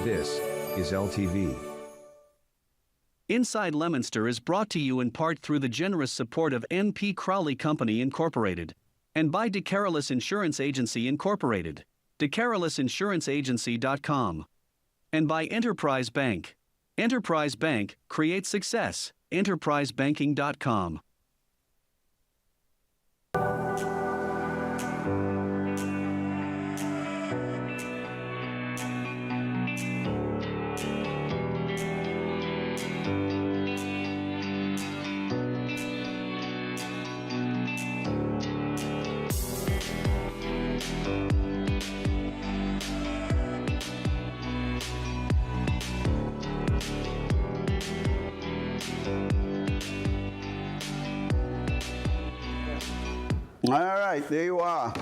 This is LTV. Inside Leominster is brought to you in part through the generous support of N.P. Crowley Company Incorporated and by DeCarolis Insurance Agency Incorporated, DeCarolisinsuranceagency.com, and by Enterprise Bank. Enterprise Bank creates success. EnterpriseBanking.com. All right, there you are.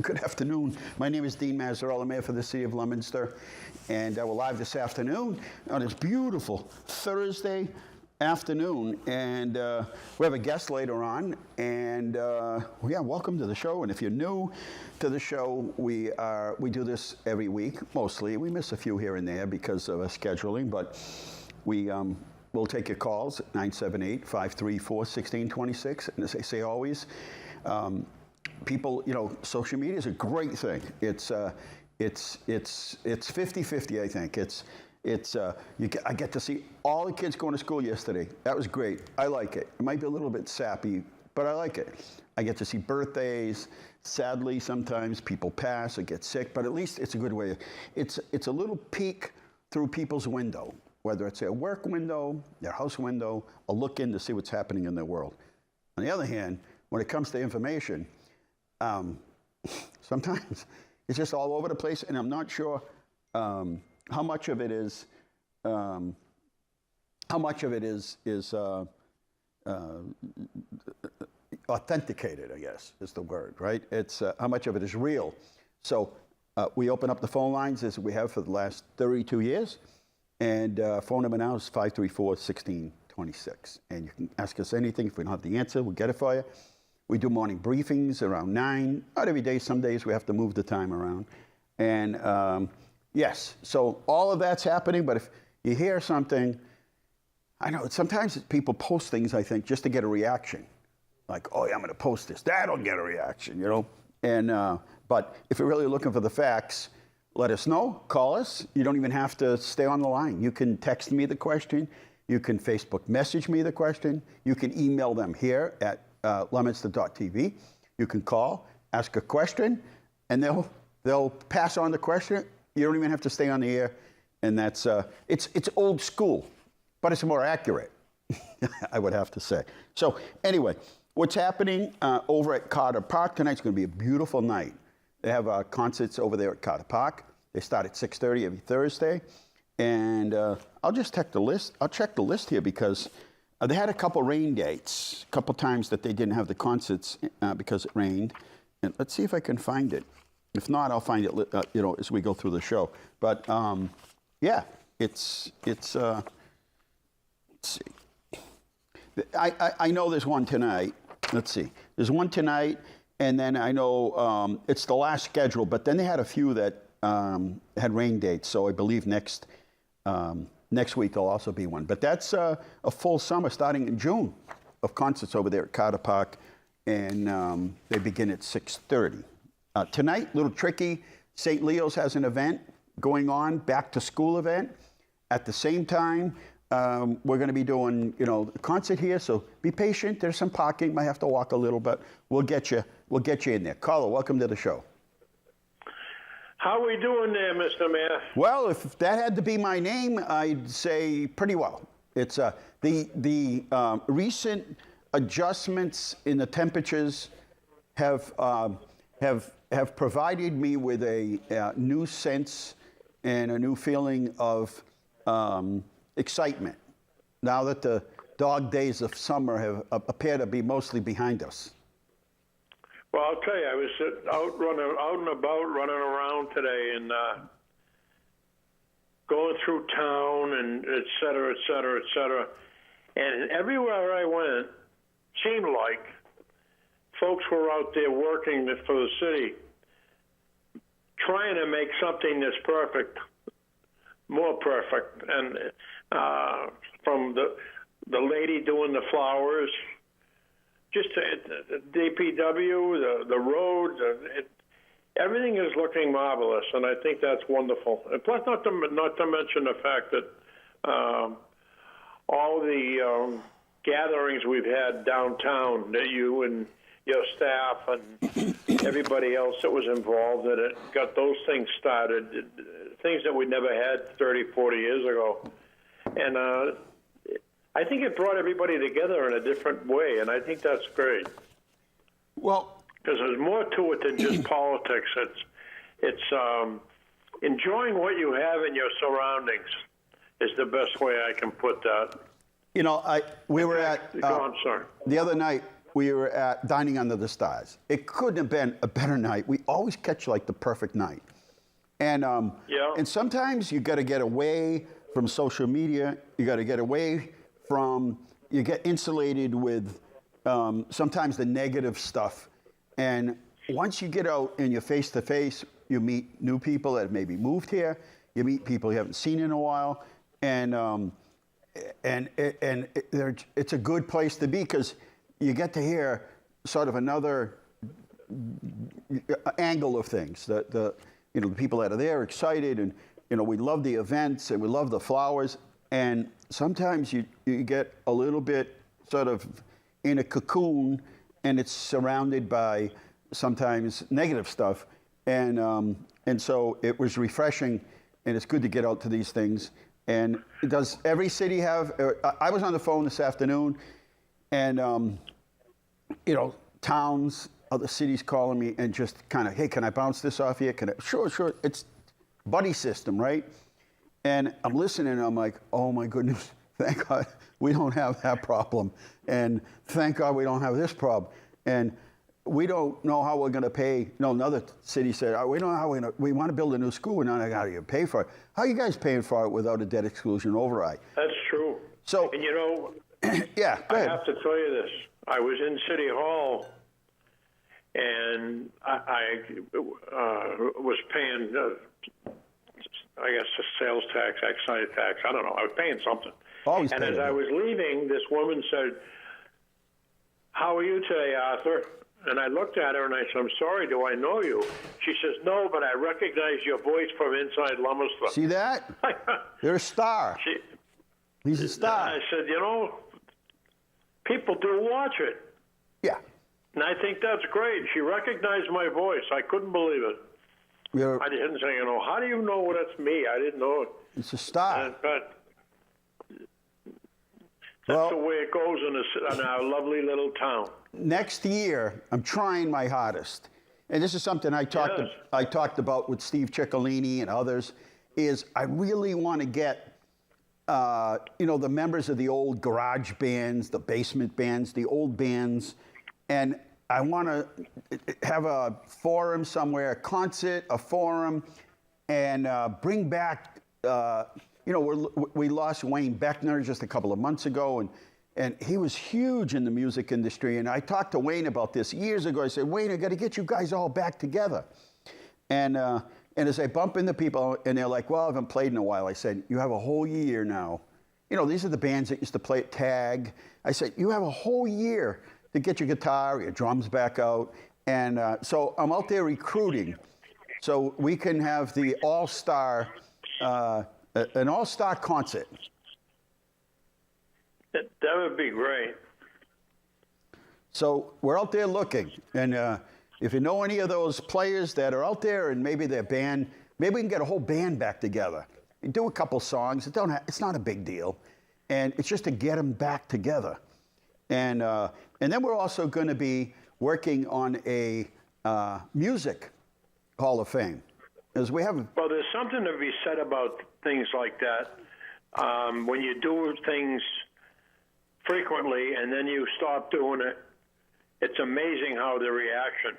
Good afternoon. My name is Dean Mazzarella, Mayor for the City of Leominster, and we're live this afternoon on this beautiful Thursday afternoon, and we have a guest later on, and yeah, welcome to the show. And if you're new to the show, we do this every week, mostly. We miss a few here and there because of scheduling, but we'll take your calls at 978-534-1626, and as I say always, people, social media is a great thing. It's 50-50, I think. I get to see all the kids going to school yesterday. That was great. I like it. It might be a little bit sappy, but I like it. I get to see birthdays. Sadly, sometimes people pass or get sick, but at least it's a good way. It's a little peek through people's window, whether it's their work window, their house window, a look in to see what's happening in their world. On the other hand, when it comes to information, sometimes it's just all over the place, and I'm not sure how much of it is authenticated, I guess is the word, right? It's how much of it is real. So we open up the phone lines as we have for the last 32 years, and phone number now is 534-1626, and you can ask us anything. If we don't have the answer, we'll get it for you. We do morning briefings around 9. Not every day. Some days we have to move the time around. And yes, so all of that's happening. But if you hear something, I know sometimes people post things, I think, just to get a reaction. Like, oh, yeah, I'm going to post this. That'll get a reaction, And but if you're really looking for the facts, let us know. Call us. You don't even have to stay on the line. You can text me the question. You can Facebook message me the question. You can email them here at Leominster.tv. You can call, ask a question, and they'll pass on the question. You don't even have to stay on the air, and that's it's old school, but it's more accurate, I would have to say. So anyway, what's happening over at Carter Park tonight's going to be a beautiful night. They have concerts over there at Carter Park. They start at 6:30 every Thursday, and I'll just check the list. I'll check the list here because they had a couple rain dates, a couple times that they didn't have the concerts because it rained. And let's see if I can find it. If not, I'll find it, as we go through the show. But yeah, it's. Let's see. I know there's one tonight. Let's see. There's one tonight, and then I know it's the last schedule. But then they had a few that had rain dates. So I believe next week there'll also be one. But that's a full summer starting in June of concerts over there at Carter Park, and they begin at 6:30. Tonight, a little tricky, St. Leo's has an event going on, back to school event. At the same time, we're going to be doing, a concert here, so be patient. There's some parking, might have to walk a little, but we'll get you in there. Carlo, welcome to the show. How are we doing there, Mr. Mayor? Well, if that had to be my name, I'd say pretty well. It's the recent adjustments in the temperatures have provided me with a new sense and a new feeling of excitement. Now that the dog days of summer appear to be mostly behind us. Well, I'll tell you, I was out and about, running around today, and going through town, and et cetera, et cetera, et cetera. And everywhere I went, seemed like folks were out there working for the city, trying to make something that's perfect more perfect. And from the lady doing the flowers, just the DPW, the roads, everything is looking marvelous, and I think that's wonderful. And plus, not to mention the fact that all the gatherings we've had downtown, that you and your staff and everybody else that was involved in it got those things started, things that we never had 30, 40 years ago. And I think it brought everybody together in a different way, and I think that's great. Well, because there's more to it than just politics. It's enjoying what you have in your surroundings is the best way I can put that. You know, we were at Go on, sorry. The other night. We were at Dining Under the Stars. It couldn't have been a better night. We always catch like the perfect night, and and sometimes you got to get away from social media. You got to get away from. You get insulated with sometimes the negative stuff, and once you get out and you're face to face, you meet new people that have maybe moved here. You meet people you haven't seen in a while, and it's a good place to be because you get to hear sort of another angle of things. The people that are there are excited, and we love the events and we love the flowers. And sometimes you get a little bit sort of in a cocoon, and it's surrounded by sometimes negative stuff. And so it was refreshing, and it's good to get out to these things. And does every city have? I was on the phone this afternoon. And, towns, other cities calling me and just kind of, hey, can I bounce this off you? Sure. It's buddy system, right? And I'm listening and I'm like, oh my goodness, thank God we don't have that problem. And thank God we don't have this problem. And we don't know how we're going to pay. Another city said, we don't know how we want to build a new school. We're not going to pay for it. How are you guys paying for it without a debt exclusion override? That's true. So, and yeah, go ahead. I have to tell you this. I was in City Hall, and I was paying, I guess, a sales tax, excise tax. I don't know. I was paying something. Always and paying as I was leaving, this woman said, "How are you today, Arthur?" And I looked at her and I said, "I'm sorry, do I know you?" She says, "No, but I recognize your voice from Inside Leominster." See that? You're a star. He's a star. I said, people do watch it. Yeah. And I think that's great. She recognized my voice. I couldn't believe it. I didn't say, how do you know that's me? I didn't know it. It's a star. But that's the way it goes in our lovely little town. Next year, I'm trying my hardest. And this is something I talked about with Steve Ciccolini and others, is I really want to get the members of the old garage bands, the basement bands, the old bands, and I want to have a forum somewhere, a concert, a forum, and bring back, we lost Wayne Beckner just a couple of months ago, and he was huge in the music industry, and I talked to Wayne about this years ago. I said, Wayne, I got to get you guys all back together. And as I bump into people, and they're like, well, I haven't played in a while. I said, you have a whole year now. These are the bands that used to play at Tag. I said, you have a whole year to get your guitar, your drums back out. And so I'm out there recruiting so we can have the all-star, an all-star concert. That would be great. So we're out there looking. And if you know any of those players that are out there and maybe their band, maybe we can get a whole band back together and do a couple songs. It's not a big deal. And it's just to get them back together. And then we're also going to be working on a music Hall of Fame. As we have. Well, there's something to be said about things like that. When you do things frequently and then you stop doing it, it's amazing how the reaction.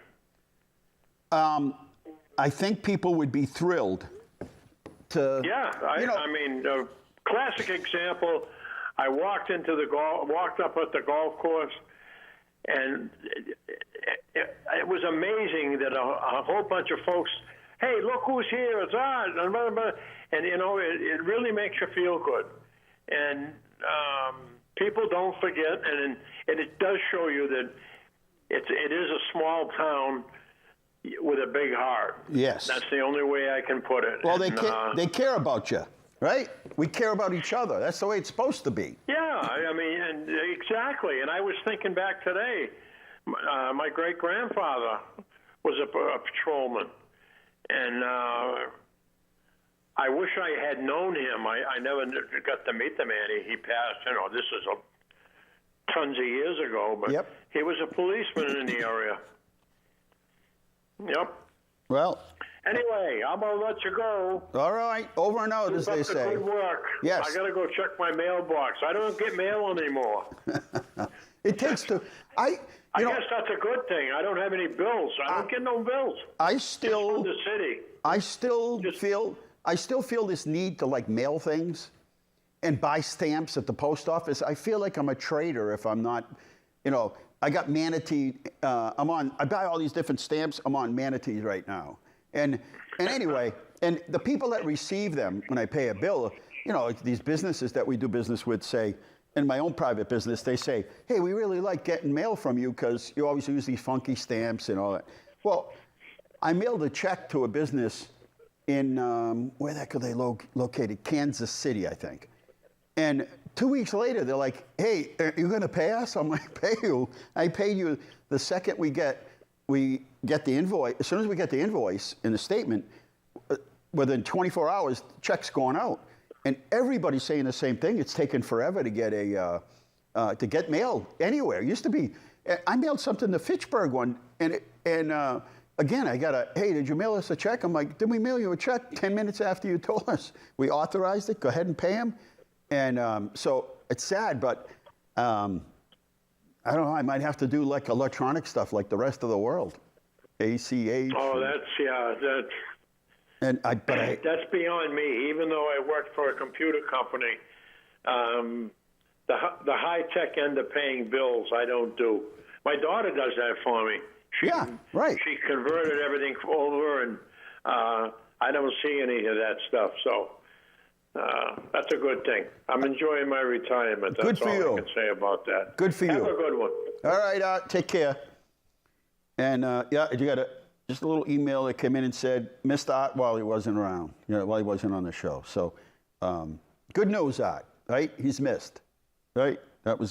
I think people would be thrilled to. Yeah, I mean, a classic example. I walked up at the golf course, and it was amazing that a whole bunch of folks hey, look who's here, it's Art, and blah, blah, blah. And, you know, it really makes you feel good. And people don't forget, and it does show you that it is a small town with a big heart. Yes. That's the only way I can put it. Well, And, they care about you, right? We care about each other. That's the way it's supposed to be. Yeah, I mean, and exactly. And I was thinking back today, my great-grandfather was a patrolman. And I wish I had known him. I never got to meet the man. He passed, you know, this is tons of years ago. But Yep. he was a policeman in the area. Yep. Well, Anyway, I'm going to let you go. all right. Over and out, as Keep they up the say. good work. Yes. I got to go check my mailbox. I don't get mail anymore. It takes to. I guess that's a good thing. I don't have any bills. I don't get no bills. I Just still. from the city. I still feel this need to like mail things and buy stamps at the post office. I feel like I'm a traitor if I'm not, you know, I got Manatee, I buy all these different stamps. I'm on Manatees right now. And anyway, and the people that receive them when I pay a bill, you know, like these businesses that we do business with say, in my own private business, they say, hey, we really like getting mail from you because you always use these funky stamps and all that. Well, I mailed a check to a business in, where the heck are they located? Kansas City, I think. And 2 weeks later, they're like, hey, are you going to pay us? I'm like, pay you. I pay you the second we get the invoice. As soon as we get the invoice in the statement, within 24 hours, the check's going out. And everybody's saying the same thing. It's taken forever to get mail anywhere. It used to be, I mailed something to Fitchburg one, and again, I got hey, did you mail us a check? I'm like, did we mail you a check 10 minutes after you told us? We authorized it, go ahead and pay him. And so it's sad, but I don't know, I might have to do like electronic stuff like the rest of the world. ACH. Oh, that's beyond me. Even though I worked for a computer company, the high-tech end of paying bills I don't do. My daughter does that for me. Right. She converted everything over, and I don't see any of that stuff. So that's a good thing. I'm enjoying my retirement. That's all I can say about that. Good for you. Have a good one. All right, take care. And you got just a little email that came in and said, missed Art while he wasn't around, while he wasn't on the show. So good news, Art, right? He's missed, right?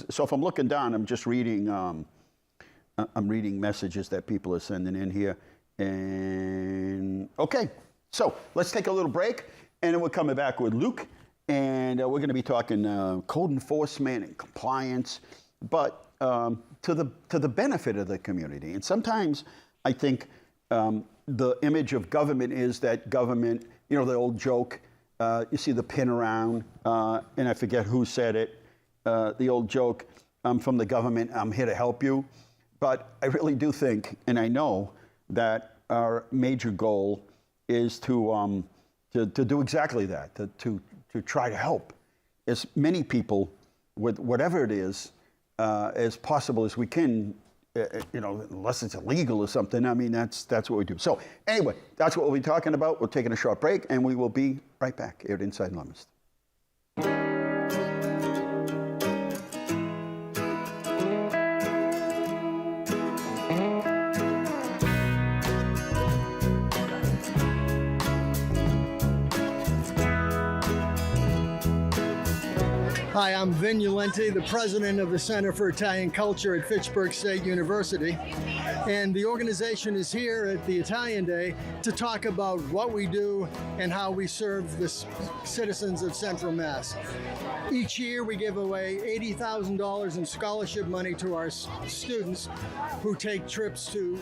So if I'm looking down, I'm just reading, I'm reading messages that people are sending in here. And okay, so let's take a little break, and then we're coming back with Luke, and we're going to be talking code enforcement and compliance, but to the benefit of the community. And sometimes I think the image of government is that government, the old joke, you see the pin around, and I forget who said it, the old joke, I'm from the government, I'm here to help you. But I really do think, and I know, that our major goal is to do exactly that, to try to help as many people with whatever it is as possible as we can, unless it's illegal or something. I mean, that's what we do. So anyway, that's what we'll be talking about. We're taking a short break, and we will be right back here at Inside Leominster. Hi, I'm Vin Ulenti, the president of the Center for Italian Culture at Fitchburg State University. And the organization is here at the Italian Day to talk about what we do and how we serve the citizens of Central Mass. Each year we give away $80,000 in scholarship money to our students who take trips to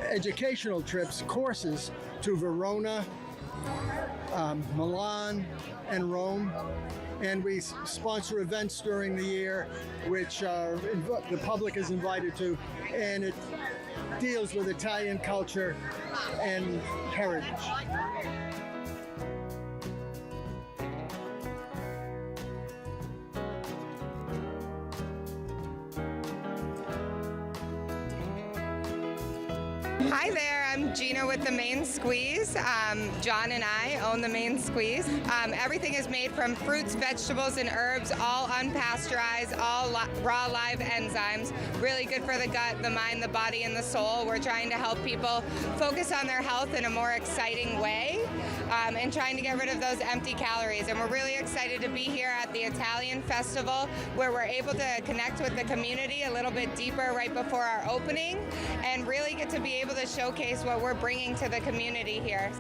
educational trips, courses to Verona, Milan, and Rome. And we sponsor events during the year, which the public is invited to, and it deals with Italian culture and heritage. Hi there, I'm Gina with the Main Squeeze. John and I own the Main Squeeze. Everything is made from fruits, vegetables, and herbs, all unpasteurized, all raw live enzymes. Really good for the gut, the mind, the body, and the soul. We're trying to help people focus on their health in a more exciting way and trying to get rid of those empty calories. And we're really excited to be here at the Italian Festival where we're able to connect with the community a little bit deeper right before our opening and really get to be able to showcase what we're bringing to the community here.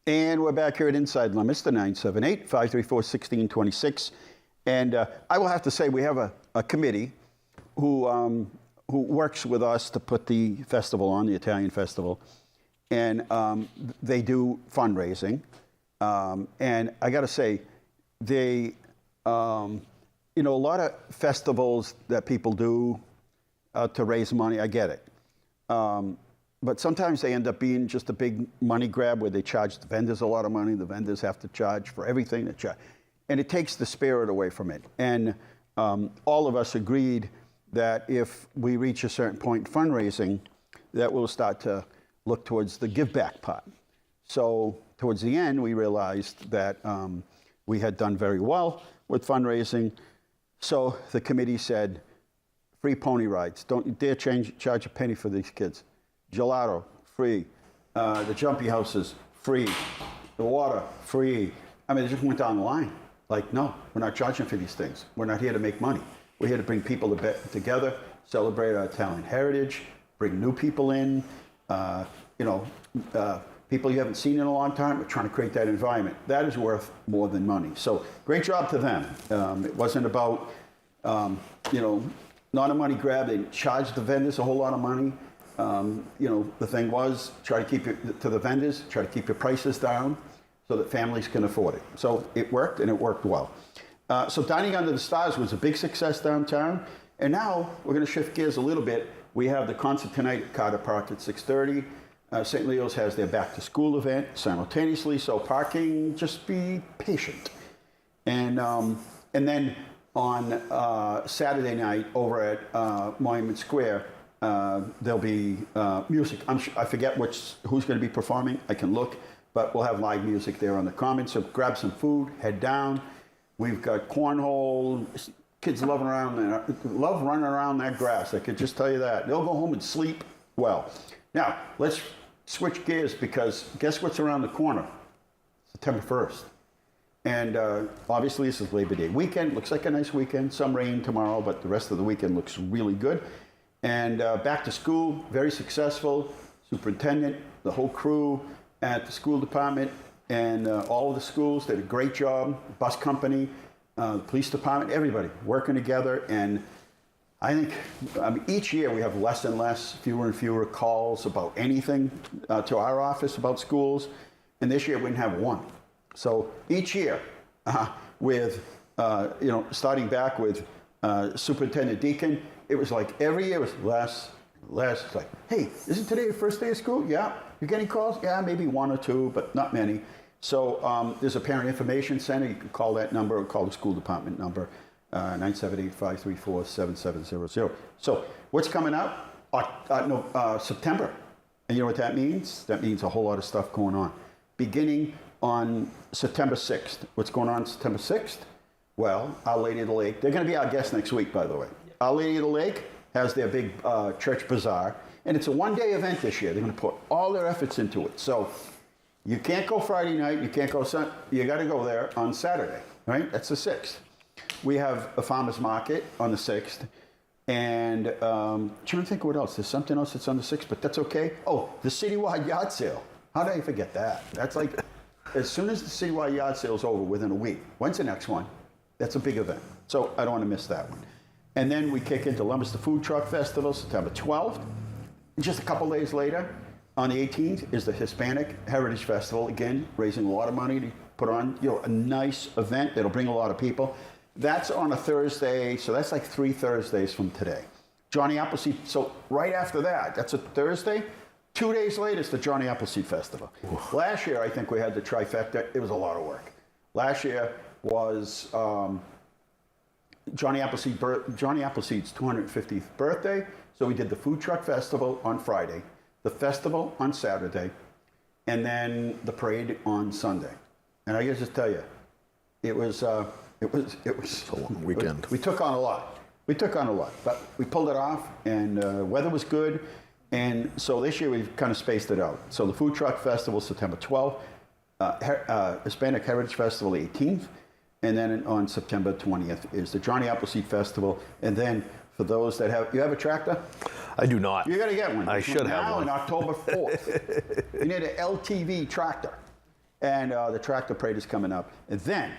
And we're back here at Inside Leominster, 978-534-1626. And I will have to say we have a committee who works with us to put the festival on, the Italian Festival. And they do fundraising. And I got to say, they, a lot of festivals that people do to raise money, I get it. But sometimes they end up being just a big money grab where they charge the vendors a lot of money. The vendors have to charge for everything. And it takes the spirit away from it. And all of us agreed that if we reach a certain point in fundraising, that we'll start to look towards the give back part. So towards the end, we realized that we had done very well with fundraising. So the committee said, free pony rides. Don't you dare charge a penny for these kids. Gelato, free. The jumpy houses, free. The water, free. I mean, it just went down the line. Like, no, we're not charging for these things. We're not here to make money. We're here to bring people together, celebrate our Italian heritage, bring new people in, people you haven't seen in a long time. We're trying to create that environment. That is worth more than money. So great job to them. It wasn't about, not a money grab. They charged the vendors a whole lot of money. The thing was, try to keep it to the vendors, try to keep your prices down so that families can afford it. So it worked, and it worked well. So Dining Under the Stars was a big success downtown. And now we're going to shift gears a little bit. We have the concert tonight at Carter Park at 6:30. St. Leo's has their back to school event simultaneously. So parking, just be patient. And then on Saturday night over at Monument Square, there'll be music. I forget who's going to be performing. I can look, but we'll have live music there on the Common. So grab some food, head down. We've got cornhole. Kids love running around that grass. I could just tell you that. They'll go home and sleep well. Now, let's switch gears because guess what's around the corner? September 1st. And obviously this is Labor Day weekend. Looks like a nice weekend. Some rain tomorrow, but the rest of the weekend looks really good. And back to school, very successful. Superintendent, the whole crew at the school department and all of the schools did a great job. Bus company, the police department, everybody working together. And I think each year we have less and less, fewer and fewer calls about anything to our office about schools. And this year we didn't have one. So each year starting back with Superintendent Deacon, it was like every year was less. It's like, hey, isn't today your first day of school? Yeah. You getting calls? Yeah, maybe one or two, but not many. So there's a parent information center. You can call that number or call the school department number, 978-534-7700. So what's coming up? September. And you know what that means? That means a whole lot of stuff going on. Beginning on September 6th. What's going on September 6th? Well, Our Lady of the Lake. They're going to be our guest next week, by the way. Our Lady of the Lake has their big church bazaar, and it's a one-day event this year. They're going to put all their efforts into it. So you can't go Friday night, you can't go Sunday, you got to go there on Saturday, right? That's the 6th. We have a farmer's market on the 6th. And trying to think of what else. There's something else that's on the 6th, but that's okay. Oh, the citywide yard sale. How did I forget that? That's like, as soon as the citywide yard sale is over, within a week. When's the next one? That's a big event. So I don't want to miss that one. And then we kick into Leominster Food Truck Festival, September 12th. And just a couple days later, on the 18th, is the Hispanic Heritage Festival. Again, raising a lot of money to put on, a nice event that'll bring a lot of people. That's on a Thursday, so that's like 3 Thursdays from today. Johnny Appleseed, so right after that, that's a Thursday. 2 days later, it's the Johnny Appleseed Festival. Oof. Last year, I think we had the trifecta. It was a lot of work. Last year was Johnny Appleseed's 250th birthday, so we did the Food Truck Festival on Friday, the festival on Saturday, and then the parade on Sunday. And I gotta just tell you, it was a long weekend. We took on a lot. But we pulled it off, and weather was good. And so this year we've kind of spaced it out. So the Food Truck Festival, September 12th, Hispanic Heritage Festival, 18th, and then on September 20th is the Johnny Appleseed Festival. And then for those that have a tractor? I do not. You got to get one. I should have one. Now on October 4th, you need an LTV tractor. And the tractor parade is coming up. And then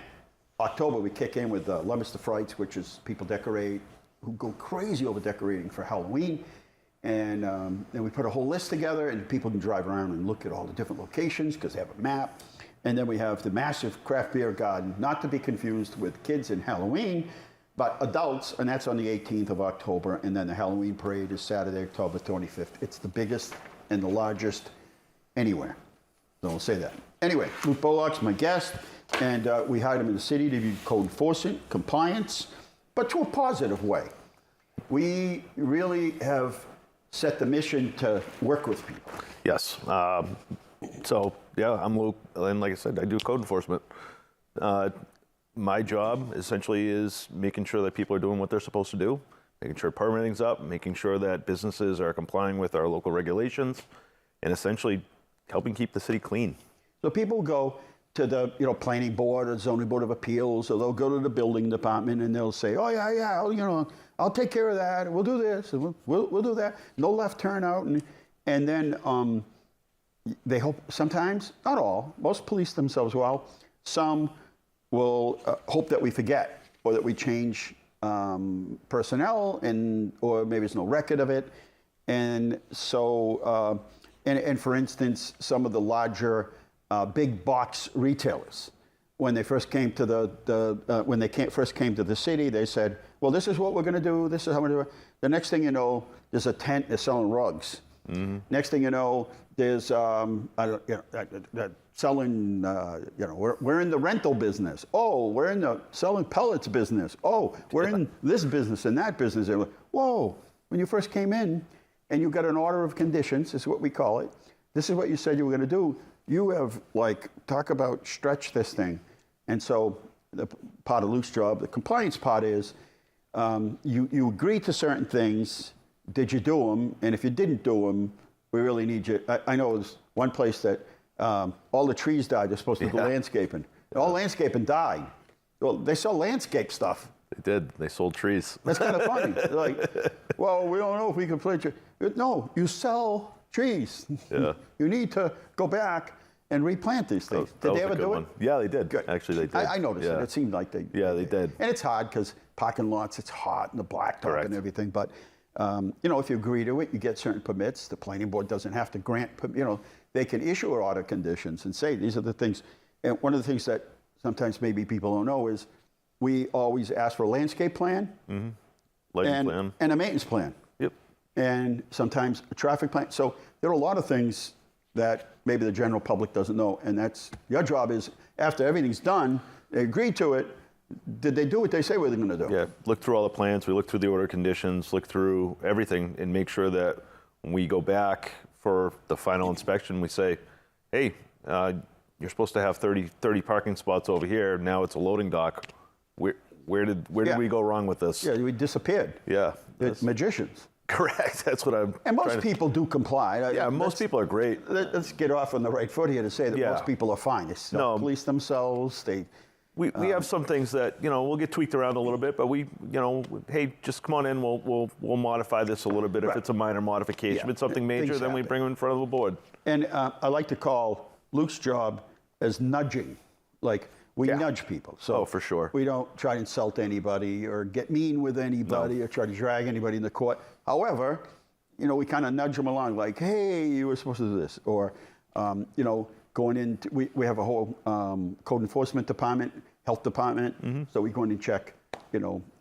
October, we kick in with Leominster Frights, which is people decorate, who go crazy over decorating for Halloween. And then we put a whole list together, and people can drive around and look at all the different locations because they have a map. And then we have the massive craft beer garden, not to be confused with kids in Halloween, but adults, and that's on the 18th of October. And then the Halloween parade is Saturday, October 25th. It's the biggest and the largest anywhere. So I'll say that. Anyway, Luke Beaulac's my guest, and we hired him in the city to do code enforcement, compliance, but to a positive way. We really have set the mission to work with people. Yes. So, yeah, I'm Luke, and like I said, I do code enforcement. My job essentially is making sure that people are doing what they're supposed to do, making sure permitting's up, making sure that businesses are complying with our local regulations, and essentially helping keep the city clean. So people go to the planning board or zoning board of appeals, or they'll go to the building department and they'll say, oh yeah, I'll take care of that. We'll do this and we'll do that. No left turn out, and then they hope sometimes, not all, most police themselves well. Some will hope that we forget or that we change personnel, or maybe there's no record of it, and so and for instance, some of the larger big box retailers, when they first came to first came to the city, they said, well, this is what we're going to do. This is how we're going to do it. The next thing you know, there's a tent that's selling rugs. Mm-hmm. Next thing you know, there's selling. We're in the rental business. Oh, we're in the selling pellets business. Oh, we're in this business and that business. And whoa! When you first came in, and you got an order of conditions, is what we call it. This is what you said you were going to do. You have, talk about stretch this thing. And so the part of Luke's job, the compliance part is, you agree to certain things. Did you do them? And if you didn't do them, we really need you. I know there's one place that all the trees died. They're supposed to do landscaping. All landscaping died. Well, they sell landscape stuff. They did. They sold trees. That's kind of funny. They're like, well, we don't know if we can plant trees. No, you sell trees. Yeah. You need to go back and replant these things. Did they ever do it? Yeah, they did. Good. Actually, they did. I noticed it. It seemed like they. Yeah, they did. And it's hard because parking lots, it's hot and the blacktop and everything. But if you agree to it, you get certain permits. The planning board doesn't have to grant. They can issue order conditions and say these are the things. And one of the things that sometimes maybe people don't know is we always ask for a landscape plan, lighting plan, and a maintenance plan. Yep. And sometimes a traffic plan. So there are a lot of things that maybe the general public doesn't know, and that's your job. Is after everything's done, they agreed to it. Did they do what they say they're going to do? Yeah. Look through all the plans. We look through the order conditions. Look through everything, and make sure that when we go back for the final inspection, we say, hey, you're supposed to have 30 parking spots over here. Now it's a loading dock. Where did we go wrong with this? Yeah, we disappeared. Yeah. They're magicians. Correct. That's what I'm. And most people do comply. Yeah, most people are great. Let's get off on the right foot here to say that most people are fine. They police themselves. They We have some things that, will get tweaked around a little bit, but hey, just come on in. We'll modify this a little bit if it's a minor modification. Yeah, If it's something major, things then we happen. bring them in front of the board. And I like to call Luke's job as nudging. Like, we nudge people. So Oh, for sure. We don't try to insult anybody or get mean with anybody or try to drag anybody in the court. However, we kind of nudge them along, like, hey, you were supposed to do this. Or, going in, we have a whole code enforcement department, health department. So we go in and check,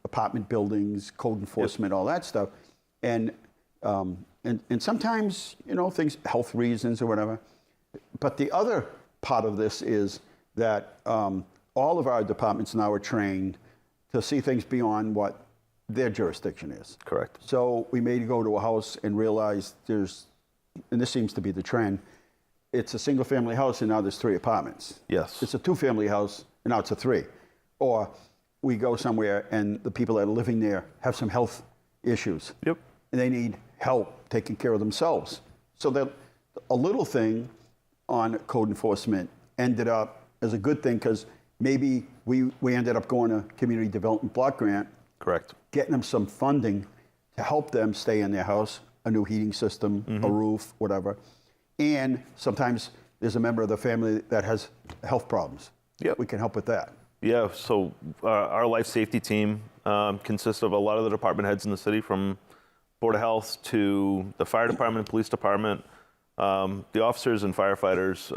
apartment buildings, code enforcement, all that stuff. And sometimes, things, health reasons or whatever. But the other part of this is that all of our departments now are trained to see things beyond what their jurisdiction is. Correct. So we may go to a house and realize and this seems to be the trend, it's a single family house and now there's 3 apartments. Yes. It's a 2-family house and now it's a 3. Or we go somewhere and the people that are living there have some health issues. Yep. And they need help taking care of themselves. So that a little thing on code enforcement ended up as a good thing because maybe we ended up going to community development block grant. Correct. Getting them some funding to help them stay in their house, a new heating system, a roof, whatever. And sometimes there's a member of the family that has health problems. Yep. We can help with that. Yeah, so our life safety team consists of a lot of the department heads in the city, from Board of Health to the fire department, police department, the officers and firefighters,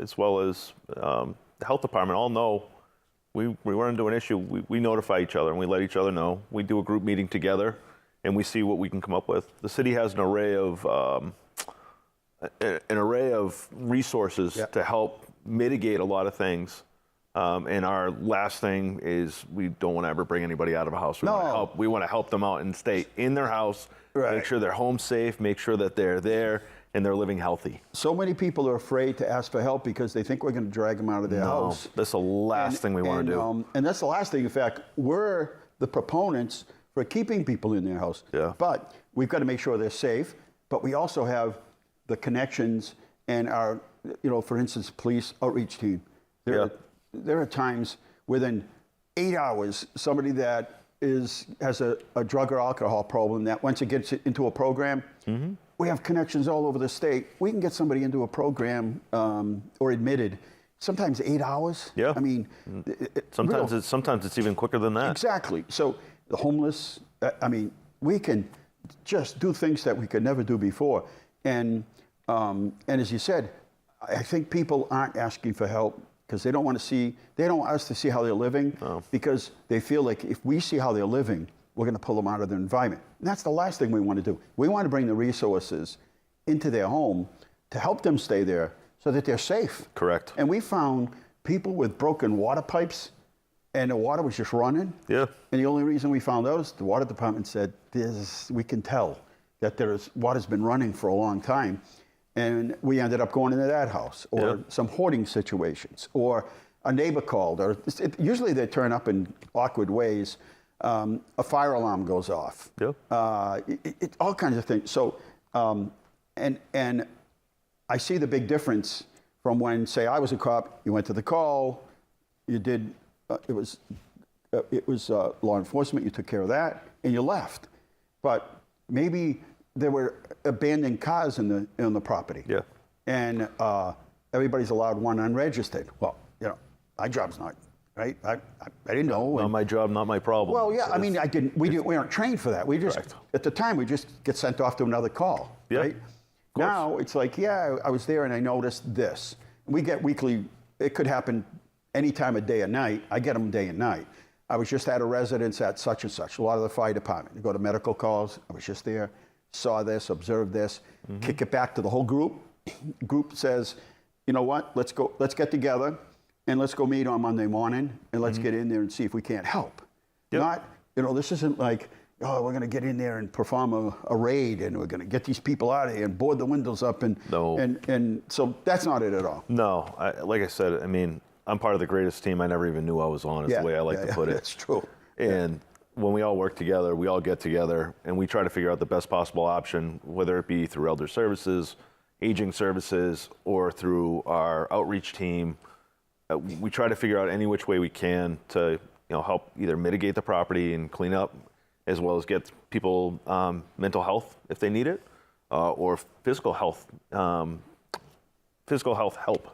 as well as the health department all know we run into an issue. We notify each other and we let each other know. We do a group meeting together and we see what we can come up with. The city has an array of resources to help mitigate a lot of things. And our last thing is we don't want to ever bring anybody out of a house. We want to help them out and stay in their house, make sure they're home safe, make sure that they're there and they're living healthy. So many people are afraid to ask for help because they think we're going to drag them out of their house. That's the last thing we want to do. And that's the last thing. In fact, we're the proponents for keeping people in their house. Yeah. But we've got to make sure they're safe. But we also have the connections and our, for instance, police outreach team. There are times within 8 hours, somebody that has a drug or alcohol problem that once it gets into a program, we have connections all over the state. We can get somebody into a program or admitted. Sometimes 8 hours. Yeah. I mean, sometimes it's even quicker than that. Exactly. So the homeless. We can just do things that we could never do before. And as you said, I think people aren't asking for help because they don't want us to see how they're living, because they feel like if we see how they're living, we're going to pull them out of their environment. And that's the last thing we want to do. We want to bring the resources into their home to help them stay there so that they're safe. Correct. And we found people with broken water pipes and the water was just running. Yeah. And the only reason we found out is the water department said, we can tell that water's been running for a long time. And we ended up going into that house, or some hoarding situations, or a neighbor called, or usually they turn up in awkward ways. A fire alarm goes off. Yeah. All kinds of things. So, and I see the big difference from when, say, I was a cop. You went to the call. You did. It was law enforcement. You took care of that, and you left. But maybe there were abandoned cars in the property. Yeah. And everybody's allowed one unregistered. Well, my job's not, right? I didn't know. Not my job, not my problem. Well, yeah. I mean, we weren't trained for that. We just at the time we just get sent off to another call. Yeah. Right. Now it's like, I was there and I noticed this. We get weekly. It could happen any time of day or night. I get them day and night. I was just at a residence at such and such. A lot of the fire department. You go to medical calls. I was just there. Saw this, observed this, kick it back to the whole group. Group says, you know what, let's get together and let's go meet on Monday morning and let's get in there and see if we can't help. Yep. Not, this isn't like, we're going to get in there and perform a raid and we're going to get these people out of here and board the windows up. And so that's not it at all. No, like I said, I'm part of the greatest team I never even knew I was on, is the way I like to put it. That's true. And when we all work together, we all get together and we try to figure out the best possible option, whether it be through elder services, aging services, or through our outreach team. we try to figure out any which way we can to help either mitigate the property and clean up, as well as get people mental health if they need it, or physical health help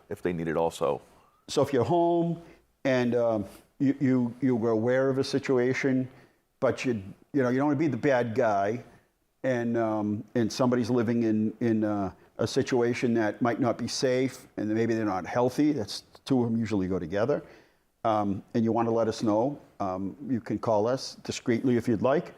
if they need it also. So if you're home and you were aware of a situation, but you don't want to be the bad guy, and somebody's living in a situation that might not be safe, and maybe they're not healthy. That's two of them usually go together. And you want to let us know, you can call us discreetly if you'd like,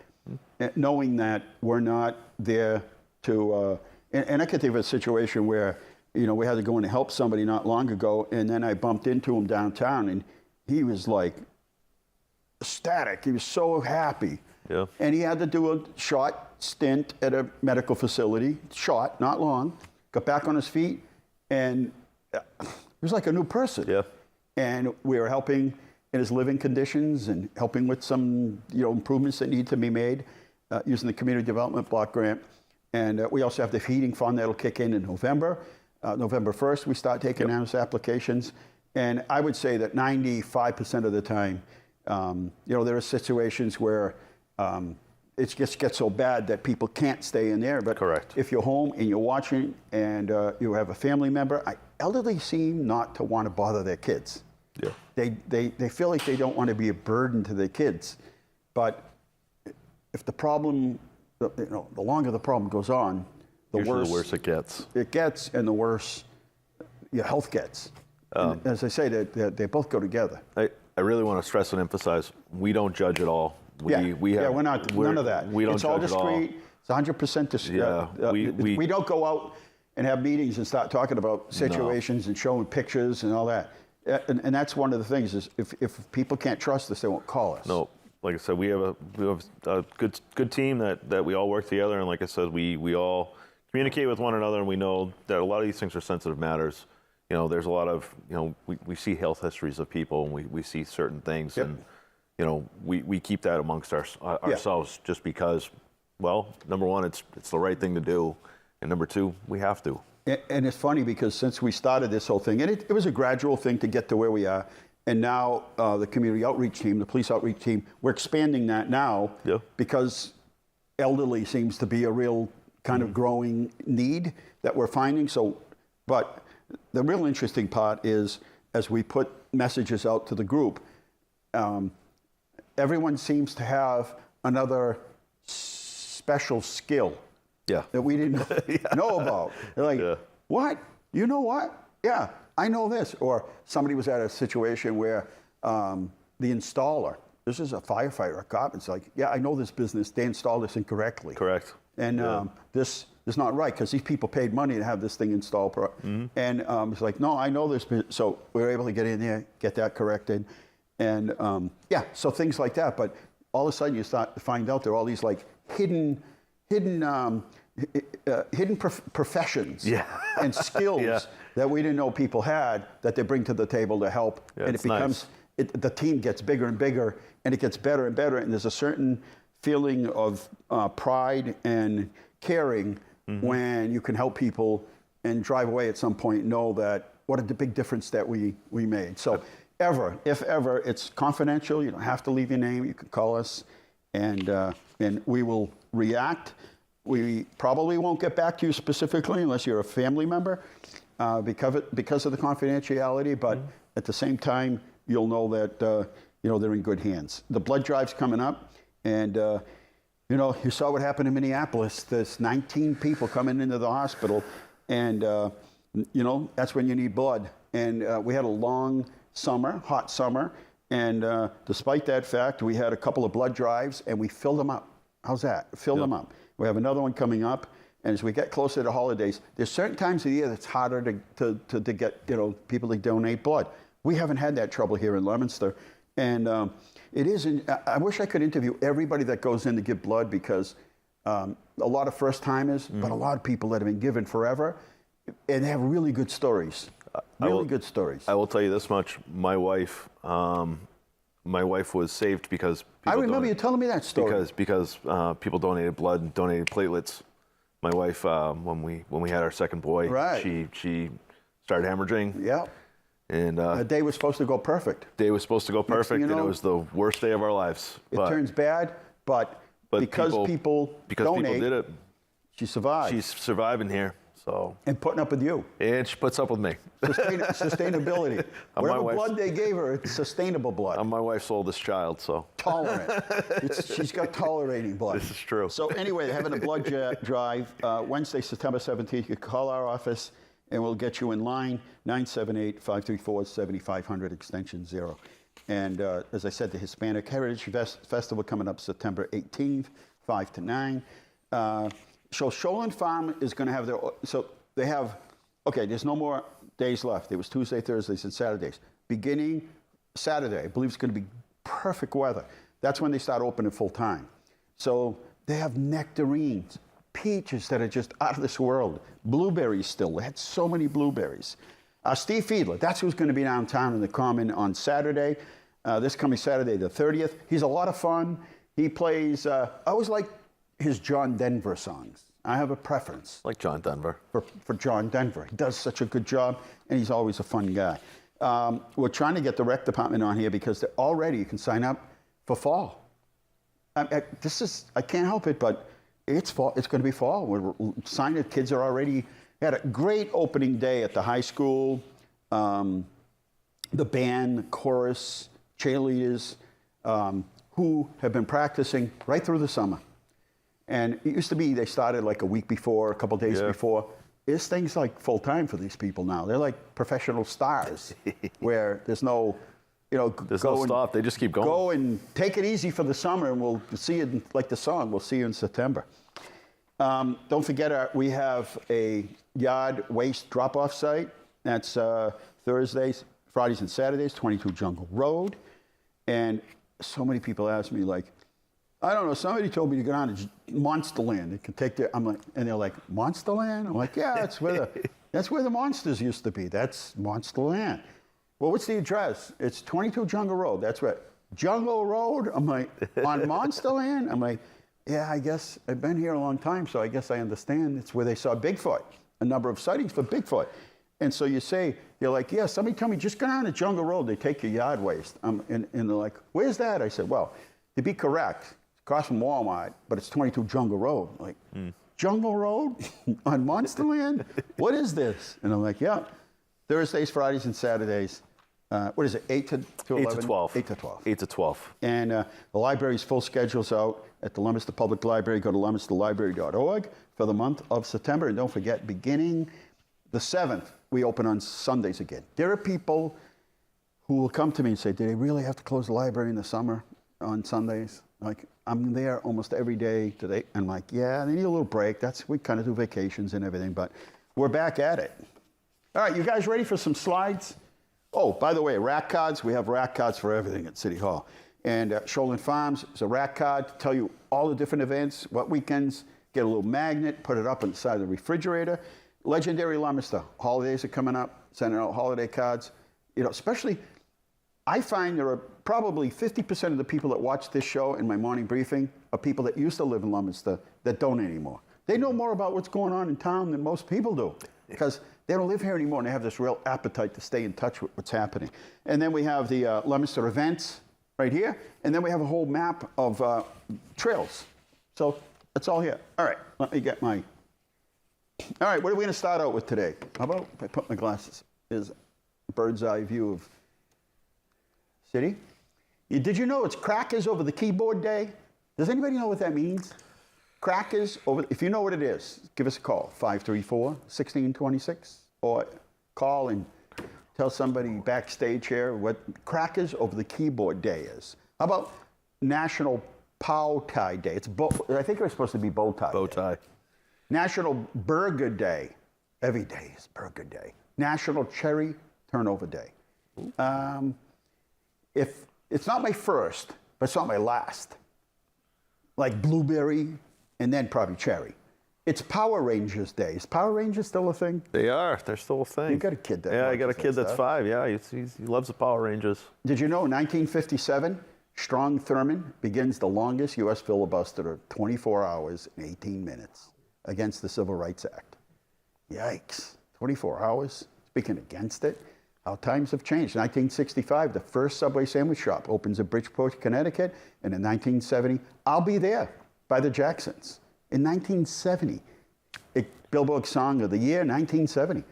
knowing that we're not there to. And I could think of a situation where we had to go in to help somebody not long ago, and then I bumped into him downtown, and he was like ecstatic. He was so happy. Yeah. And he had to do a short stint at a medical facility, short, not long, got back on his feet, and he was like a new person. Yeah. And we were helping in his living conditions and helping with some improvements that need to be made using the Community Development Block Grant. And we also have the heating fund that'll kick in November. November 1st, we start taking those applications. And I would say that 95% of the time, there are situations where it just gets so bad that people can't stay in there. But correct. If you're home and you're watching and you have a family member, elderly seem not to want to bother their kids. Yeah. They feel like they don't want to be a burden to their kids. But if the problem, the longer the problem goes on, the worse it gets. It gets, and the worse your health gets. And as I say, they both go together. I really want to stress and emphasize, we don't judge at all. We're not, none of that. We don't judge at all. It's all discreet. It's 100% discreet. Yeah, we don't go out and have meetings and start talking about situations and showing pictures and all that. And that's one of the things is if people can't trust us, they won't call us. No, like I said, we have a good team that we all work together, and like I said, we all communicate with one another, and we know that a lot of these things are sensitive matters. There's a lot of we see health histories of people, and we see certain things, yep. And we keep that amongst ourselves just because, well, number one, it's the right thing to do, and number two, we have to. And it's funny because since we started this whole thing, and it was a gradual thing to get to where we are, and now the community outreach team, the police outreach team, we're expanding that now because elderly seems to be a real kind of growing need that we're finding. So, but the real interesting part is as we put messages out to the group, everyone seems to have another special skill that we didn't know about. They're like, what? You know what? Yeah, I know this. Or somebody was at a situation where the installer, this is a firefighter, a cop, it's like, yeah, I know this business. They installed this incorrectly. Correct. And this is not right because these people paid money to have this thing installed. Mm-hmm. And it's like, no, I know this. So we were able to get in there, get that corrected. And so things like that. But all of a sudden you start to find out there are all these like hidden professions and skills that we didn't know people had that they bring to the table to help. And it becomes, the team gets bigger and bigger and it gets better and better. And there's a certain feeling of pride and caring when you can help people and drive away at some point and know that what a big difference that we made. So if ever, it's confidential. You don't have to leave your name. You can call us and we will react. We probably won't get back to you specifically unless you're a family member because of the confidentiality, but at the same time, you'll know that they're in good hands. The blood drive's coming up, and you saw what happened in Minneapolis. There's 19 people coming into the hospital, and that's when you need blood. And we had a long summer, hot summer, and despite that fact, we had a couple of blood drives, and we filled them up. How's that? Filled them up. We have another one coming up, and as we get closer to holidays, there's certain times of the year that's harder to get people to donate blood. We haven't had that trouble here in Leominster, and it isn't. I wish I could interview everybody that goes in to give blood because a lot of first timers, but a lot of people that have been given forever, and they have really good stories. Good stories. I will tell you this much: my wife was saved because I remember you telling me that story. Because people donated blood and donated platelets. My wife, when we had our second boy, she started hemorrhaging. Yeah. And The day was supposed to go perfect. day was supposed to go perfect, you and it know, was the worst day of our lives. It turns bad, but because people donate, people did it, she survived. she's surviving here. So, and putting up with you. and she puts up with me. Sustainability. My Whatever wife's- blood they gave her, it's sustainable blood. I'm my wife's oldest child, so Tolerant. She's got tolerating blood. this is true. So anyway, they're having a blood drive Wednesday, September 17th. You can call our office, and we'll get you in line, 978-534-7500, extension 0. And as I said, the Hispanic Heritage Festival coming up September 18th, 5 to 9. So Shoreland Farm is going to have their, so they have, okay, there's no more days left. It was Tuesday, Thursdays, and Saturdays. Beginning Saturday, I believe it's going to be perfect weather. That's when they start opening full time. So they have nectarines, peaches that are just out of this world. Blueberries still. They had so many blueberries. Steve Fiedler, that's who's going to be downtown in the Common on Saturday, this coming Saturday the 30th. He's a lot of fun. He plays, I always like his John Denver songs. I have a preference like John Denver. for John Denver. He does such a good job, and he's always a fun guy. We're trying to get the rec department on here because already you can sign up for fall. I can't help it, but it's fall. It's going to be fall. We're signing. Kids are already had a great opening day at the high school. The band, chorus, cheerleaders, who have been practicing right through the summer. And it used to be they started like a week before, a couple days before. It's things like full time for these people now. They're like professional stars, where there's no, There's no stop. They just keep going. Go and take it easy for the summer, and we'll see you, like the song, we'll see you in September. Don't forget, we have a yard waste drop-off site. That's Thursdays, Fridays, and Saturdays, 22 Jungle Road. And so many people ask me, like, I don't know, somebody told me to go down to Monsterland. They can take their, and they're like, Monsterland? I'm like, yeah, that's where the monsters used to be. That's Monsterland. Well, what's the address? It's 22 Jungle Road. That's right. Jungle Road? I'm like, on Monsterland? I'm like, yeah, I guess I've been here a long time, so I guess I understand. It's where they saw Bigfoot, a number of sightings for Bigfoot. And so you're like, yeah, somebody tell me, just go down to Jungle Road. They take your yard waste. And they're like, where's that? I said, well, to be correct, across from Walmart, but it's 22 Jungle Road. Like, Jungle Road on Monsterland? What is this? And I'm like, yeah, Thursdays, Fridays, and Saturdays. What is it, 8 to 11? 8 to 12. 8 to 12. 8 to 12. And the library's full schedule's out at the Leominster Public Library. Go to leominsterlibrary.org for the month of September. And don't forget, beginning the 7th, we open on Sundays again. There are people who will come to me and say, do they really have to close the library in the summer on Sundays? Like, I'm there almost every day today. I'm like, yeah, they need a little break. We kind of do vacations and everything, but we're back at it. All right, you guys ready for some slides? Oh, by the way, rack cards. We have rack cards for everything at City Hall. And Shoreland Farms is a rack card to tell you all the different events, what weekends. Get a little magnet, put it up on the side of the refrigerator. Legendary Leominster. Holidays are coming up, sending out holiday cards. Especially, I find there are probably 50% of the people that watch this show in my morning briefing are people that used to live in Leominster that don't anymore. They know more about what's going on in town than most people do because they don't live here anymore and they have this real appetite to stay in touch with what's happening. And then we have the Leominster events right here. And then we have a whole map of trails. So that's all here. All right, let me get my... All right, what are we going to start out with today? How about if I put my glasses? Here's a bird's eye view of city. Did you know it's Crackers Over the Keyboard Day? Does anybody know what that means? Crackers over, if you know what it is, give us a call, 534-1626, or call and tell somebody backstage here what Crackers Over the Keyboard Day is. How about National Pow Tie Day? I think it was supposed to be bow tie. Bow tie. National Burger Day. Every day is Burger Day. National Cherry Turnover Day. If it's not my first, but it's not my last. Like blueberry, and then probably cherry. It's Power Rangers Day. Is Power Rangers still a thing? They are. They're still a thing. You got a kid that Yeah, I got a watches kid that that's stuff. 5. Yeah, he loves the Power Rangers. Did you know in 1957, Strom Thurmond begins the longest U.S. filibuster of 24 hours and 18 minutes against the Civil Rights Act. Yikes. 24 hours speaking against it. How times have changed. 1965, the first Subway sandwich shop opens in Bridgeport, Connecticut. And in 1970, I'll Be There by the Jacksons. In 1970, Billboard Song of the Year, 1970.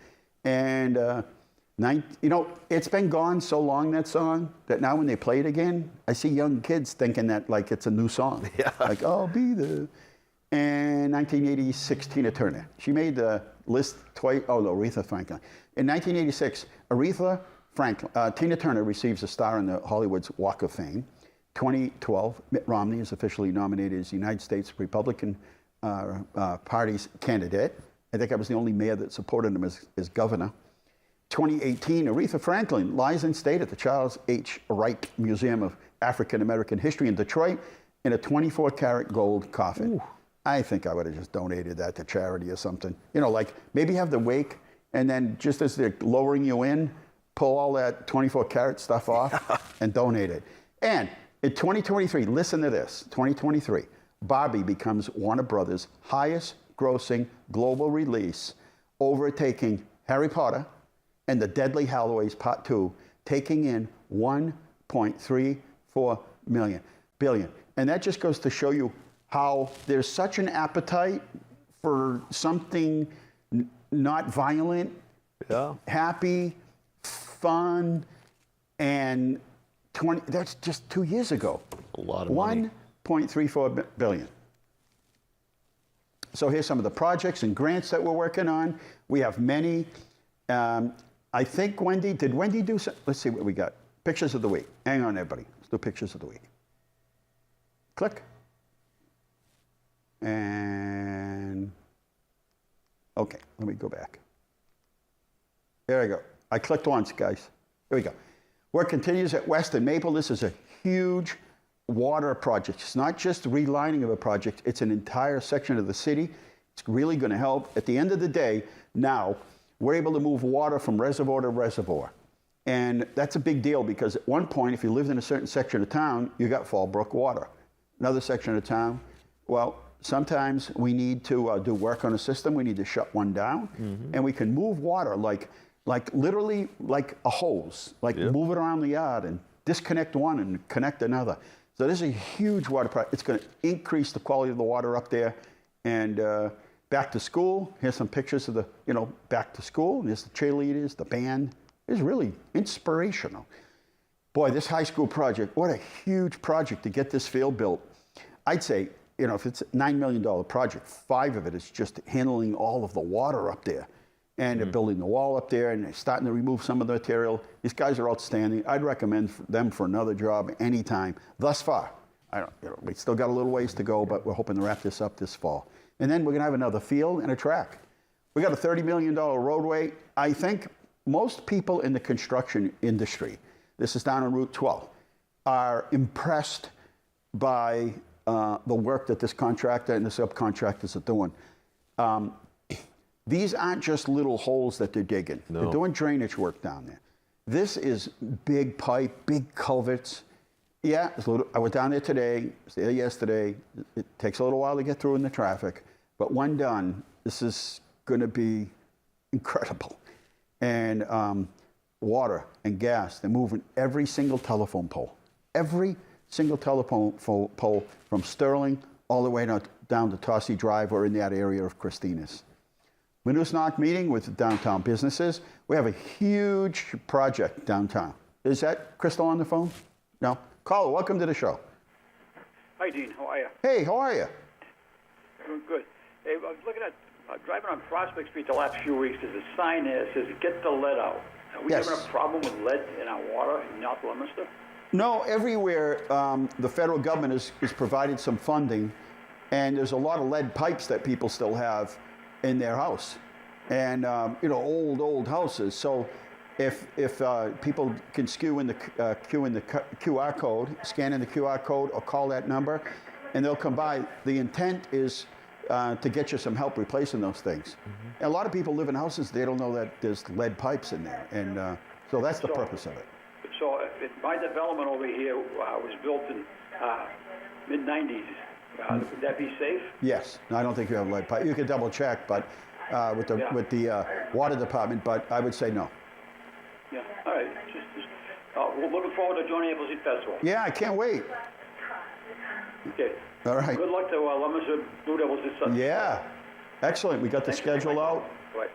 And, you know, it's been gone so long, that song, that now when they play it again, I see young kids thinking that like it's a new song. Yeah. Like, I'll be there. And 1986, Tina Turner. She made the list twice. Oh, no, Aretha Franklin. In 1986, Tina Turner receives a star on the Hollywood's Walk of Fame. 2012, Mitt Romney is officially nominated as the United States Republican Party's candidate. I think I was the only mayor that supported him as governor. 2018, Aretha Franklin lies in state at the Charles H. Wright Museum of African American History in Detroit in a 24-karat gold coffin. Ooh. I think I would have just donated that to charity or something. You know, like maybe have the wake, and then just as they're lowering you in, pull all that 24-karat stuff off and donate it. And in 2023, listen to this, 2023, Barbie becomes Warner Brothers' highest grossing global release, overtaking Harry Potter and The Deadly Halloways Part 2, taking in $1.34 billion. And that just goes to show you how there's such an appetite for something not violent, happy, fun, and that's just 2 years ago. A lot of money. $1.34 billion. So here's some of the projects and grants that we're working on. We have many. I think did Wendy do some? Let's see what we got. Pictures of the week. Hang on, everybody. Let's do pictures of the week. Click. And, okay, let me go back. There we go. I clicked once, guys. Here we go. Work continues at West and Maple. This is a huge water project. It's not just relining of a project. It's an entire section of the city. It's really going to help. At the end of the day, now, we're able to move water from reservoir to reservoir. And that's a big deal because at one point, if you lived in a certain section of town, you got Fallbrook water. Another section of town, well, sometimes we need to do work on a system. We need to shut one down. Mm-hmm. And we can move water like literally like a hose, like move it around the yard and disconnect one and connect another. So this is a huge water project. It's going to increase the quality of the water up there. And back to school, here's some pictures of the, back to school. There's the cheerleaders, the band. It's really inspirational. Boy, this high school project, what a huge project to get this field built. I'd say, if it's a $9 million project, 5 of it is just handling all of the water up there. And they're building the wall up there, and they're starting to remove some of the material. These guys are outstanding. I'd recommend them for another job anytime. Thus far, we still got a little ways to go, but we're hoping to wrap this up this fall. And then we're going to have another field and a track. We got a $30 million roadway. I think most people in the construction industry, this is down on Route 12, are impressed by the work that this contractor and the subcontractors are doing. These aren't just little holes that they're digging. No. They're doing drainage work down there. This is big pipe, big culverts. Yeah, I went down there today, was there yesterday. It takes a little while to get through in the traffic, but when done, this is going to be incredible. And water and gas, they're moving every single telephone pole. Every single telephone pole from Sterling all the way down to Tossie Drive or in that area of Christina's. Minusnacht meeting with downtown businesses. We have a huge project downtown. Is that Crystal on the phone? No? Caller, welcome to the show. Hi, Dean. How are you? Hey, how are you? Doing good. Hey, I was looking at driving on Prospect Street the last few weeks. There's a sign there that says, "Get the lead out." Are we having a problem with lead in our water in North Leominster? No, everywhere the federal government has provided some funding, and there's a lot of lead pipes that people still have in their house, and old houses. So if people can scan in the QR code, or call that number, and they'll come by. The intent is to get you some help replacing those things. Mm-hmm. A lot of people live in houses, they don't know that there's lead pipes in there, and so that's the purpose of it. So if my development over here was built in mid-90s, would that be safe? Yes. No, I don't think you have lead pipe. You can double check, but with the water department, but I would say no. Yeah. All right. We're looking forward to joining Appleseed Festival. Yeah, I can't wait. Okay. All right. Good luck to Leominster Blue Devils this Sunday. Yeah. Excellent. We got the schedule out. Right.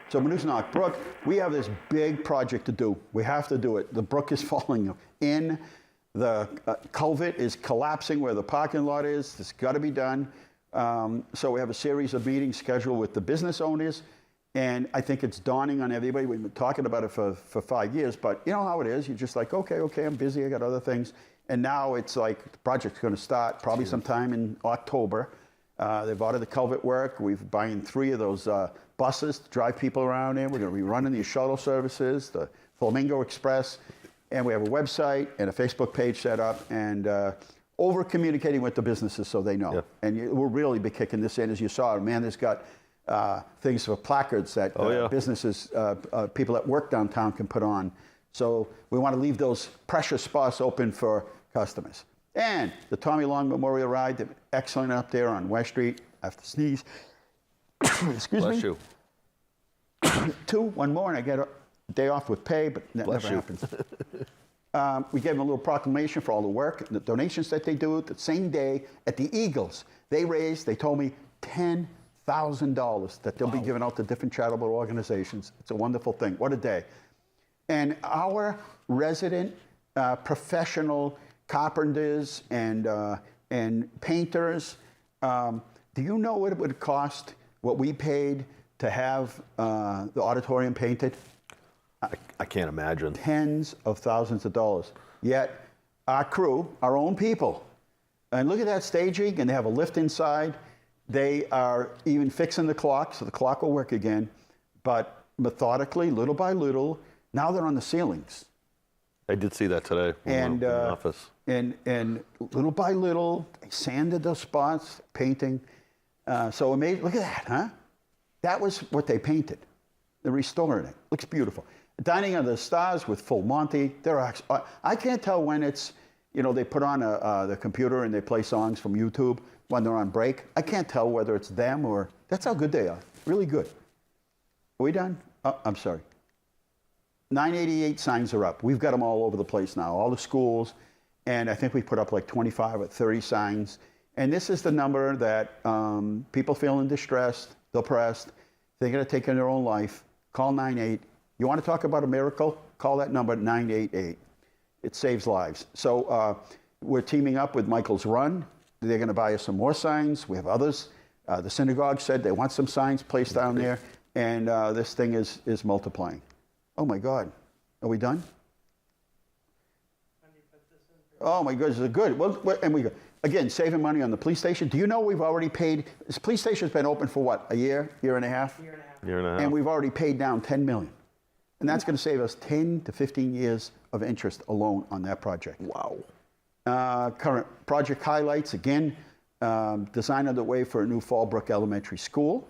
So Mazzarella Brook, we have this big project to do. We have to do it. The brook is falling in. The culvert is collapsing where the parking lot is. It's got to be done. So we have a series of meetings scheduled with the business owners. And I think it's dawning on everybody. We've been talking about it for 5 years, but you know how it is. You're just like, okay, I'm busy. I got other things. And now it's like the project's going to start probably sometime in October. They've ordered the culvert work. We're buying 3 of those buses to drive people around here. We're going to be running these shuttle services, the Flamingo Express. And we have a website and a Facebook page set up, and over-communicating with the businesses so they know. Yep. And we'll really be kicking this in. As you saw, Amanda's got things for placards that businesses, people that work downtown can put on. So we want to leave those precious spots open for customers. And the Tommy Long Memorial Ride, they're excellent up there on West Street. I have to sneeze. Excuse Bless me. you. 2, 1 more, and I get a day off with pay, but that Bless never you. happens. We gave them a little proclamation for all the work, the donations that they do. The same day at the Eagles, they told me, $10,000 that they'll be giving out to different charitable organizations. It's a wonderful thing. What a day. And our resident professional carpenters and painters, do you know what it would cost, what we paid to have the auditorium painted? I can't imagine. Tens of thousands of dollars. Yet our crew, our own people, and look at that staging, and they have a lift inside. They are even fixing the clock, so the clock will work again. But methodically, little by little, now they're on the ceilings. I did see that today in the office. And little by little, they sanded those spots, painting. So amazing. Look at that, huh? That was what they painted. They're restoring it. Looks beautiful. Dining Under the Stars with Full Monty. I can't tell when it's, they put on the computer and they play songs from YouTube when they're on break. I can't tell whether it's them or, that's how good they are. Really good. Are we done? Oh, I'm sorry. 988 signs are up. We've got them all over the place now, all the schools. And I think we put up like 25 or 30 signs. And this is the number that people feeling distressed, depressed, thinking of taking their own life. Call 988. You want to talk about a miracle? Call that number, 988. It saves lives. So we're teaming up with Michael's Run. They're going to buy us some more signs. We have others. The synagogue said they want some signs placed down there. And this thing is multiplying. Oh, my God. Are we done? Oh, my goodness. Good. Well, and we again, saving money on the police station. Do you know we've already paid? This police station's been open for what, a year and a half? Year and a half. And we've already paid down $10 million. And that's going to save us 10 to 15 years of interest alone on that project. Wow. Current project highlights, again, design underway for a new Fallbrook Elementary School.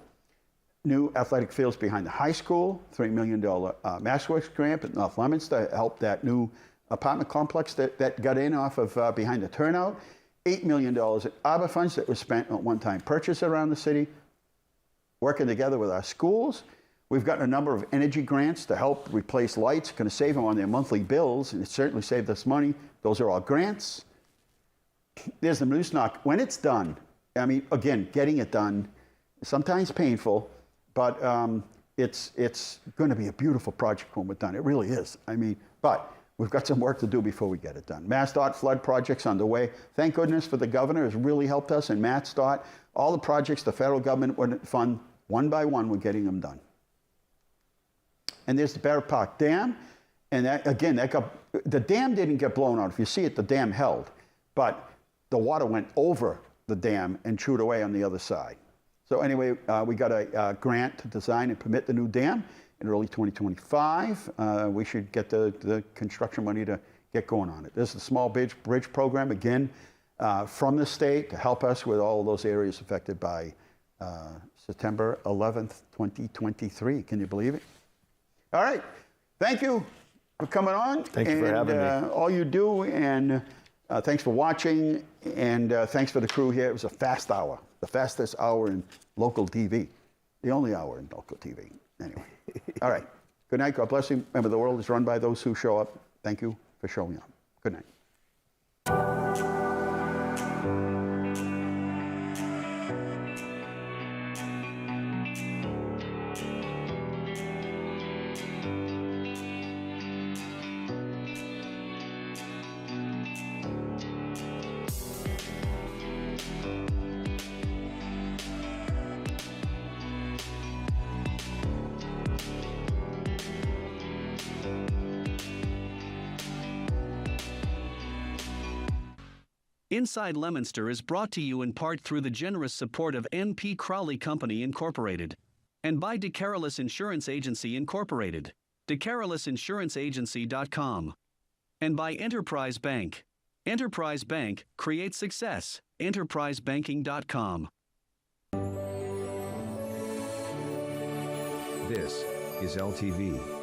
New athletic fields behind the high school, $3 million MassWorks grant at North Leominster to help that new apartment complex that got in off of behind the turnout. $8 million at ARPA funds that was spent on one-time purchase around the city. Working together with our schools. We've gotten a number of energy grants to help replace lights. Going to save them on their monthly bills, and it certainly saved us money. Those are all grants. There's the Moose Knock. When it's done, I mean, again, getting it done is sometimes painful, but it's going to be a beautiful project when we're done. It really is. I mean, but we've got some work to do before we get it done. MassDOT flood projects underway. Thank goodness for the governor has really helped us, and MassDOT. All the projects the federal government would fund, one by one, we're getting them done. And there's the Barrett Park Dam. And that, again, the dam didn't get blown out. If you see it, the dam held. But the water went over the dam and chewed away on the other side. So anyway, we got a grant to design and permit the new dam in early 2025. We should get the construction money to get going on it. There's the Small Bridge Program, again, from the state to help us with all of those areas affected by September 11th, 2023. Can you believe it? All right. Thank you for coming on. Thank you for having me. All you do, and thanks for watching, and thanks for the crew here. It was a fast hour, the fastest hour in local TV, the only hour in local TV. Anyway, all right. Good night. God bless you. Remember, the world is run by those who show up. Thank you for showing up. Good night. Inside Leominster is brought to you in part through the generous support of N.P. Crowley Company Incorporated and by DeCarolis Insurance Agency Incorporated, DeCarolisinsuranceagency.com, and by Enterprise Bank. Enterprise Bank creates success. EnterpriseBanking.com. This is LTV.